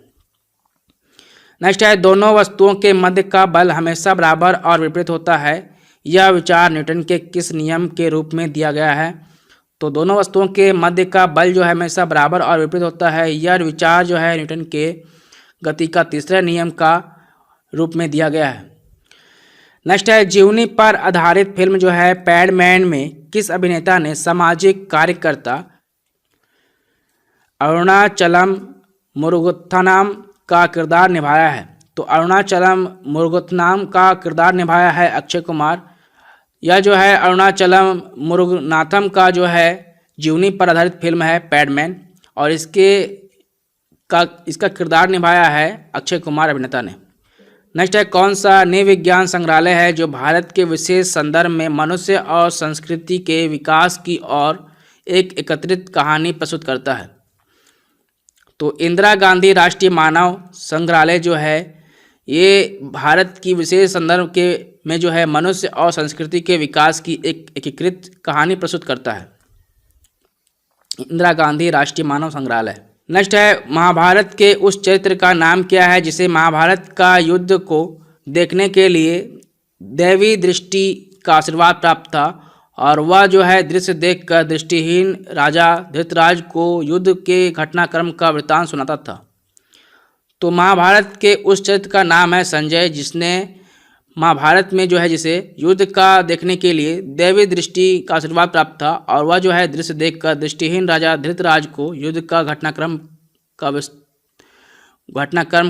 नेक्स्ट है दोनों वस्तुओं के मध्य का बल हमेशा बराबर और विपरीत होता है, यह विचार न्यूटन के किस नियम के रूप में दिया गया है? तो दोनों वस्तुओं के मध्य का बल जो है हमेशा बराबर और विपरीत होता है, यह विचार जो है न्यूटन के गति का तीसरे नियम का रूप में दिया गया है। नेक्स्ट है जीवनी पर आधारित फिल्म जो है पैडमैन में किस अभिनेता ने सामाजिक कार्यकर्ता अरुणाचलम मुरुगथनम का किरदार निभाया है? तो अरुणाचलम मुरुगथनम का किरदार निभाया है अक्षय कुमार। यह जो है अरुणाचलम मुरुगनाथम का जो है जीवनी पर आधारित फिल्म है पैडमैन, और इसका किरदार निभाया है अक्षय कुमार अभिनेता ने। नेक्स्ट है कौन सा नृविज्ञान संग्रहालय है जो भारत के विशेष संदर्भ में मनुष्य और संस्कृति के विकास की ओर एक एकत्रित कहानी प्रस्तुत करता है? तो इंदिरा गांधी राष्ट्रीय मानव संग्रहालय जो है ये भारत की विशेष संदर्भ के में जो है मनुष्य और संस्कृति के विकास की एक एकीकृत कहानी प्रस्तुत करता है, इंदिरा गांधी राष्ट्रीय मानव संग्रहालय। नेक्स्ट है महाभारत के उस चरित्र का नाम क्या है जिसे महाभारत का युद्ध को देखने के लिए दैवी दृष्टि का आशीर्वाद प्राप्त था और वह जो है दृश्य देखकर दृष्टिहीन राजा धृतराज को युद्ध के घटनाक्रम का वृत्तांत सुनाता था? तो महाभारत के उस चरित्र का नाम है संजय, जिसने महाभारत में जो है जिसे युद्ध का देखने के लिए दैवी दृष्टि का आशीर्वाद प्राप्त था और वह जो है दृश्य देखकर दृष्टिहीन राजा धृतराज को युद्ध का घटनाक्रम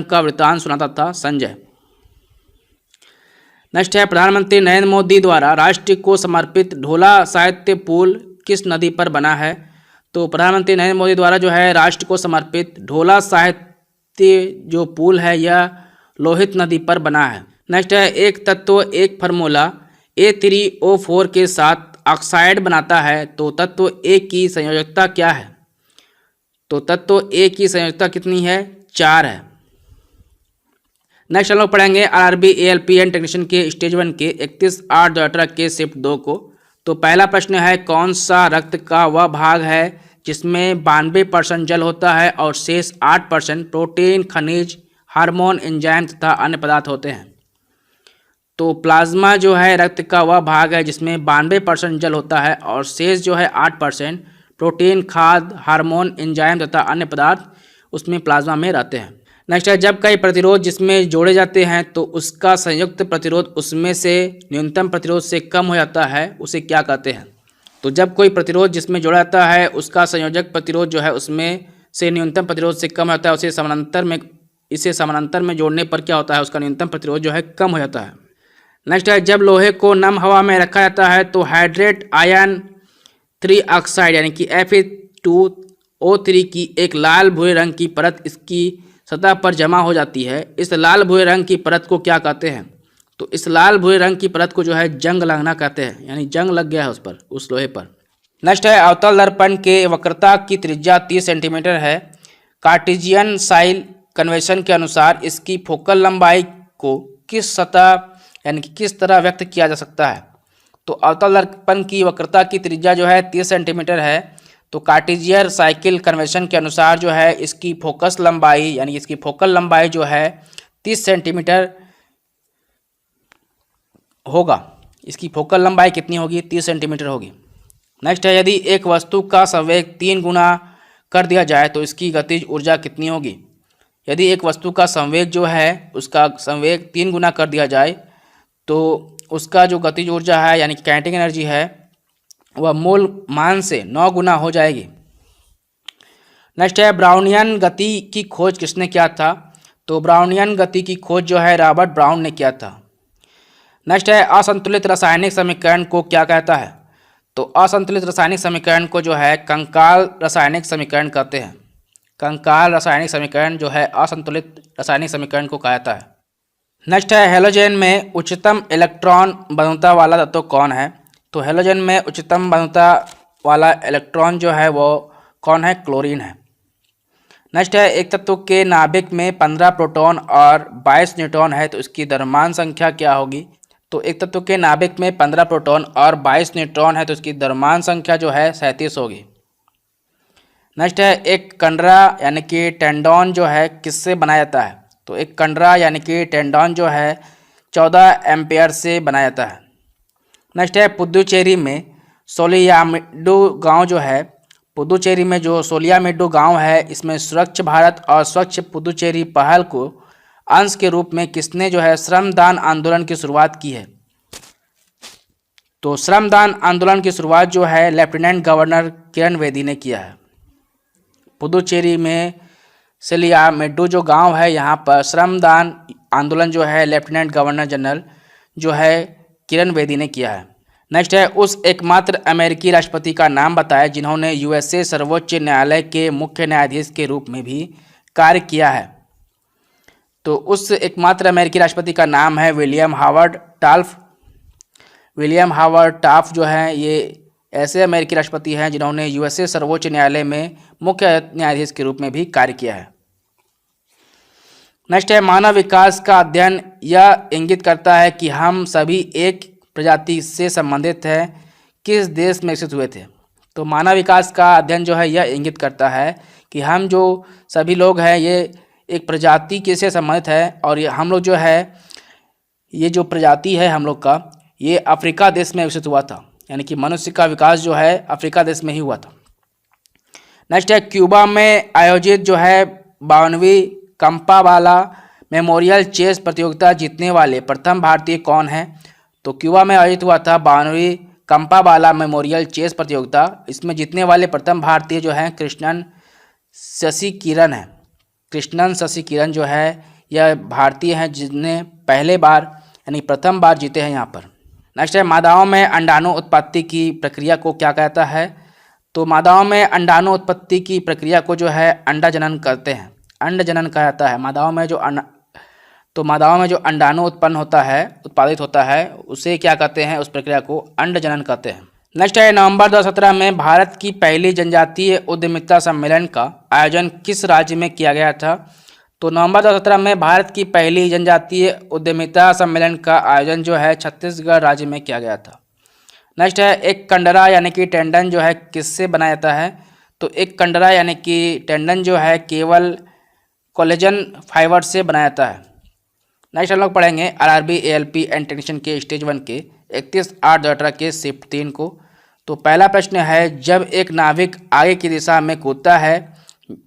का वृत्तांत सुनाता था, संजय। नेक्स्ट है प्रधानमंत्री नरेंद्र मोदी द्वारा राष्ट्र को समर्पित ढोला साहित्य पुल किस नदी पर बना है? तो प्रधानमंत्री नरेंद्र मोदी द्वारा जो है राष्ट्र को समर्पित ढोला साहित्य जो पुल है यह लोहित नदी पर बना है। नेक्स्ट है एक तत्व एक फार्मूला A3O4 के साथ ऑक्साइड बनाता है, तो तत्व A की संयोजकता क्या है? तो तत्व A की संयोजकता कितनी है? 4 है। नेक्स्ट हम लोग पढ़ेंगे RRB ALP एंड टेक्नीशियन के स्टेज 1 के 31/8/2018 के शिफ्ट 2 को। तो पहला प्रश्न है कौन सा रक्त का वह भाग है जिसमें 92% जल होता है और शेष 8% प्रोटीन, खनिज, हार्मोन, एंजाइम तथा अन्य पदार्थ होते हैं? तो प्लाज्मा जो है रक्त का वह भाग है जिसमें 92% जल होता है और शेष जो है 8% प्रोटीन, खाद्य, हार्मोन, एंजाइम तथा अन्य पदार्थ उसमें प्लाज्मा में रहते हैं। नेक्स्ट है जब कई प्रतिरोध जिसमें जोड़े जाते हैं तो उसका संयुक्त प्रतिरोध उसमें से न्यूनतम प्रतिरोध से कम हो जाता है, उसे क्या कहते हैं? तो जब कोई प्रतिरोध जिसमें जोड़ा जाता है उसका संयोजक प्रतिरोध जो है उसमें से न्यूनतम प्रतिरोध से कम होता है, इसे समानांतर में जोड़ने पर क्या होता है? उसका न्यूनतम प्रतिरोध जो है कम हो जाता है। नेक्स्ट है जब लोहे को नम हवा में रखा जाता है तो हाइड्रेट आयन 3 ऑक्साइड यानी कि Fe2O3 की एक लाल भूरे रंग की परत इसकी सतह पर जमा हो जाती है। इस लाल भूरे रंग की परत को क्या कहते हैं? तो इस लाल भूरे रंग की परत को जो है जंग लगना कहते हैं, यानी जंग लग गया है उस पर, उस लोहे पर। नेक्स्ट है अवतल दर्पण के वक्रता की त्रिज्या 30 सेंटीमीटर है। कार्टेशियन साइल कन्वेंशन के अनुसार इसकी फोकल लंबाई को किस सतह यानी कि किस तरह व्यक्त किया जा सकता है? तो अवतल दर्पण की वक्रता की त्रिज्या जो है 30 सेंटीमीटर है। तो कार्टेशियन साइकिल कन्वेंशन के अनुसार जो है इसकी फोकस लंबाई यानी इसकी फोकल लंबाई जो है 30 सेंटीमीटर होगा। इसकी फोकल लंबाई कितनी होगी? 30 सेंटीमीटर होगी। नेक्स्ट है यदि एक वस्तु का संवेग 3 गुना कर दिया जाए तो इसकी गतिज ऊर्जा कितनी होगी? यदि एक वस्तु का संवेग जो है उसका संवेग 3 गुना कर दिया जाए तो उसका जो गतिज ऊर्जा है यानी काइनेटिक एनर्जी है वह मूल मान से 9 गुना हो जाएगी। नेक्स्ट है ब्राउनियन गति की खोज किसने किया था? तो ब्राउनियन गति की खोज जो है रॉबर्ट ब्राउन ने किया था। नेक्स्ट है असंतुलित रासायनिक समीकरण को क्या कहता है? तो असंतुलित रासायनिक समीकरण को जो है कंकाल रासायनिक समीकरण कहते हैं। कंकाल रासायनिक समीकरण जो है असंतुलित रासायनिक समीकरण को कहा जाता है। नेक्स्ट है हेलोजन में उच्चतम इलेक्ट्रॉन बंधुता वाला तत्व कौन है? तो हेलोजन में उच्चतम बंधुता वाला इलेक्ट्रॉन जो है वो कौन है? क्लोरीन है। नेक्स्ट है एक तत्व के नाभिक में 15 प्रोटॉन और 22 न्यूट्रॉन है तो इसकी द्रव्यमान संख्या क्या होगी? तो एक तत्व के नाभिक में 15 प्रोटॉन और 22 न्यूट्रॉन है तो इसकी द्रव्यमान संख्या जो है 37 होगी। नेक्स्ट है एक कंडरा यानी कि टेंडोन जो है किससे बनाया जाता है? तो एक कंडरा यानी कि टेंडोन जो है 14 एम्पेयर से बनाया जाता है। नेक्स्ट है पुदुचेरी में सोलियामेडू गांव जो है, पुदुचेरी में जो सोलियामेडू गांव है इसमें स्वच्छ भारत और स्वच्छ पुदुचेरी पहल को अंश के रूप में किसने जो है श्रमदान आंदोलन की शुरुआत की है? तो श्रमदान आंदोलन की शुरुआत जो है लेफ्टिनेंट गवर्नर किरण बेदी ने किया है। पुदुचेरी में सोलियामेडू जो गांव है यहाँ पर श्रमदान आंदोलन जो है लेफ्टिनेंट गवर्नर जनरल जो है किरण बेदी ने किया है। नेक्स्ट है उस एकमात्र अमेरिकी राष्ट्रपति का नाम बताएं जिन्होंने यूएसए सर्वोच्च न्यायालय के मुख्य न्यायाधीश के रूप में भी कार्य किया है। तो उस एकमात्र अमेरिकी राष्ट्रपति का नाम है William Howard Taft. William Howard Taft जो है ये ऐसे अमेरिकी राष्ट्रपति हैं जिन्होंने यूएसए सर्वोच्च न्यायालय में मुख्य न्यायाधीश के रूप में भी कार्य किया है। नेक्स्ट है मानव विकास का अध्ययन यह इंगित करता है कि हम सभी एक प्रजाति से संबंधित हैं किस देश में विकसित हुए थे? तो मानव विकास का अध्ययन जो है यह इंगित करता है कि हम जो सभी लोग हैं ये एक प्रजाति के से संबंधित है और ये हम लोग जो है ये जो प्रजाति है हम लोग का ये अफ्रीका देश में विकसित हुआ था, यानी कि मनुष्य का विकास जो है अफ्रीका देश में ही हुआ था। नेक्स्ट है क्यूबा में आयोजित जो है 52वीं कंपावाला मेमोरियल चेस प्रतियोगिता जीतने वाले प्रथम भारतीय कौन है? तो क्यूबा में आयोजित हुआ था 52वीं कंपावाला मेमोरियल चेस प्रतियोगिता। इसमें जीतने वाले प्रथम भारतीय जो हैं कृष्णन शशि किरण है। कृष्णन शशि किरण जो है यह भारतीय हैं जिन्हें पहले बार यानी प्रथम बार जीते हैं यहाँ पर। नेक्स्ट है मादाओं में अंडाणु उत्पत्ति की प्रक्रिया को क्या कहता है? तो मादाओं में अंडाणु उत्पत्ति की प्रक्रिया को जो है अंडा जनन कहते हैं, अंड जनन कहा जाता है। मादाओं में जो अंडाणु उत्पन्न होता है उत्पादित होता है उसे क्या कहते हैं? उस प्रक्रिया को अंड जनन कहते हैं। नेक्स्ट है नवंबर 2017 में भारत की पहली जनजातीय उद्यमिता सम्मेलन का आयोजन किस राज्य में किया गया था? तो नवंबर 2017 में भारत की पहली जनजातीय उद्यमिता सम्मेलन का आयोजन जो है छत्तीसगढ़ राज्य में किया गया था। नेक्स्ट है एक कंडरा यानी कि टेंडन जो है किससे बनाया जाता है? तो एक कंडरा यानी कि टेंडन जो है केवल कोलेजन फाइबर से बनाया जाता है। नेक्स्ट हम लोग पढ़ेंगे आरआरबी एएलपी एंड टेक्नीशियन के स्टेज 1 के 31/8/2018 के शिफ्ट 3 को। तो पहला प्रश्न है जब एक नाविक आगे की दिशा में कूदता है,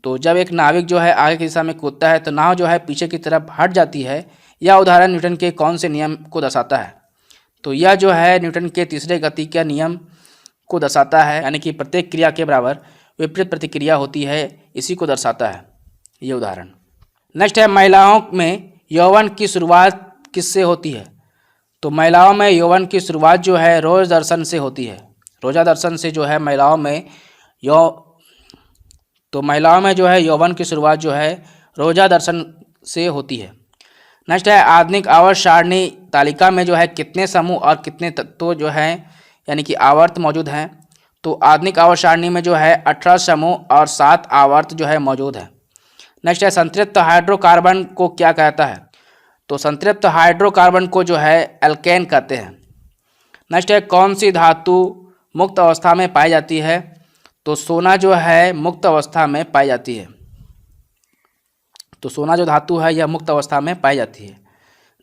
तो जब एक नाविक जो है आगे की दिशा में कूदता है तो नाव जो है पीछे की तरफ हट जाती है। यह उदाहरण न्यूटन के कौन से नियम को दर्शाता है? तो यह जो है न्यूटन के तीसरे गति के नियम को दर्शाता है, यानी कि प्रत्येक क्रिया के बराबर विपरीत प्रतिक्रिया होती है, इसी को दर्शाता है ये उदाहरण। नेक्स्ट है महिलाओं में यौवन की शुरुआत किससे होती है? तो महिलाओं में यौवन की शुरुआत जो है रोज दर्शन से होती है। रोजा दर्शन से जो है महिलाओं में जो है यौवन की शुरुआत जो है रोजा दर्शन से होती है। नेक्स्ट है आधुनिक आवर्त सारणी तालिका में जो है कितने समूह और कितने तत्व जो है यानी कि आवर्त मौजूद हैं? तो आधुनिक आवर्त सारणी में जो है 18 समूह और 7 आवर्त जो है मौजूद है। नेक्स्ट है संतृप्त हाइड्रोकार्बन को क्या कहता है? तो संतृप्त हाइड्रोकार्बन को जो है एल्केन कहते हैं। नेक्स्ट है कौन सी धातु मुक्त अवस्था में पाई जाती है? तो सोना जो है मुक्त अवस्था में पाई जाती है। तो सोना जो धातु है यह मुक्त अवस्था में पाई जाती है।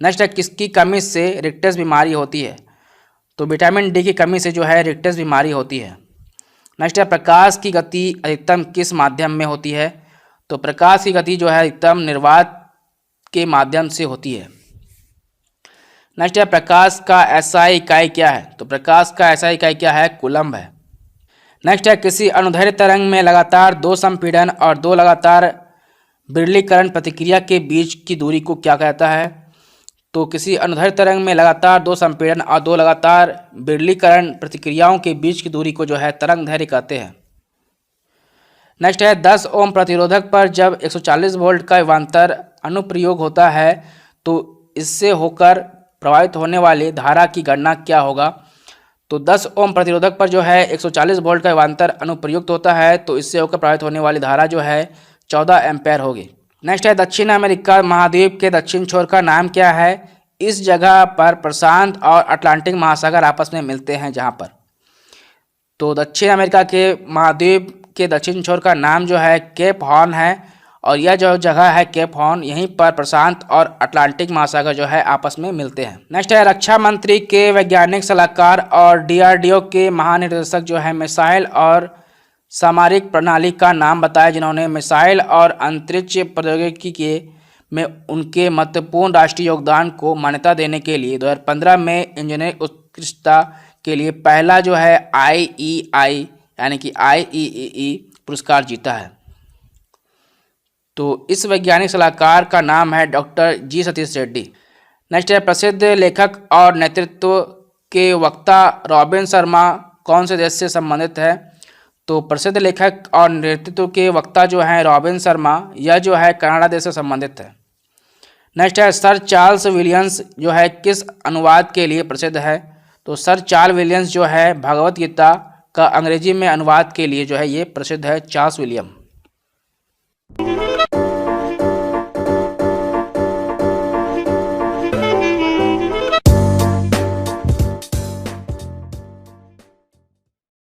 नेक्स्ट है किसकी कमी से रिक्टस बीमारी होती है? तो विटामिन डी की कमी से जो है रिक्टस बीमारी होती है। नेक्स्ट है प्रकाश की गति अधिकतम किस माध्यम में होती है? तो प्रकाश की गति जो है अधिकतम निर्वात के माध्यम से होती है। नेक्स्ट है प्रकाश का एसआई इकाई क्या है? तो प्रकाश का एसआई इकाई क्या है? कूलम्ब है। नेक्स्ट है किसी अनुदैर्ध्य तरंग में लगातार 2 संपीड़न और 2 लगातार विरलीकरण प्रतिक्रिया के बीच की दूरी को क्या कहता है? तो किसी अनुदैर्ध्य तरंग में लगातार 2 संपीड़न और 2 लगातार विरलीकरण प्रतिक्रियाओं के बीच की दूरी को जो है तरंग दैर्ध्य कहते हैं। नेक्स्ट है 10 ओम प्रतिरोधक पर जब 140 वोल्ट का विभवांतर अनुप्रयोग होता है तो इससे होकर प्रवाहित होने वाली धारा की गणना क्या होगा। तो 10 ओम प्रतिरोधक पर जो है 140 वोल्ट का विभवांतर अनुप्रयुक्त होता है तो इससे होकर प्रवाहित होने वाली धारा जो है 14 एम्पेयर होगी। नेक्स्ट है दक्षिण अमेरिका महाद्वीप के दक्षिण छोर का नाम क्या है। इस जगह पर प्रशांत और अटलांटिक महासागर आपस में मिलते हैं जहाँ पर। तो दक्षिण अमेरिका के महाद्वीप के दक्षिण छोर का नाम जो है केप हॉर्न है और यह जो जगह है केप हॉर्न, यहीं पर प्रशांत और अटलांटिक महासागर जो है आपस में मिलते हैं। नेक्स्ट है रक्षा मंत्री के वैज्ञानिक सलाहकार और डीआरडीओ के महानिदेशक जो है मिसाइल और सामरिक प्रणाली का नाम बताया, जिन्होंने मिसाइल और अंतरिक्ष प्रौद्योगिकी के में उनके महत्वपूर्ण राष्ट्रीय योगदान को मान्यता देने के लिए 2015 में इंजीनियरिंग उत्कृष्टता के लिए पहला जो है IEI यानी कि IEEE पुरस्कार जीता है। तो इस वैज्ञानिक सलाहकार का नाम है डॉक्टर जी सतीश रेड्डी। नेक्स्ट है प्रसिद्ध लेखक और नेतृत्व के वक्ता रॉबिन शर्मा कौन से देश से संबंधित है। तो प्रसिद्ध लेखक और नेतृत्व के वक्ता जो हैं रॉबिन शर्मा, यह जो है कनाडा देश से संबंधित है। नेक्स्ट है सर चार्ल्स विलियम्स जो है किस अनुवाद के लिए प्रसिद्ध है। तो सर चार्ल्स विलियम्स जो है भगवत गीता का अंग्रेजी में अनुवाद के लिए जो है ये प्रसिद्ध है, चार्ल्स विलियम।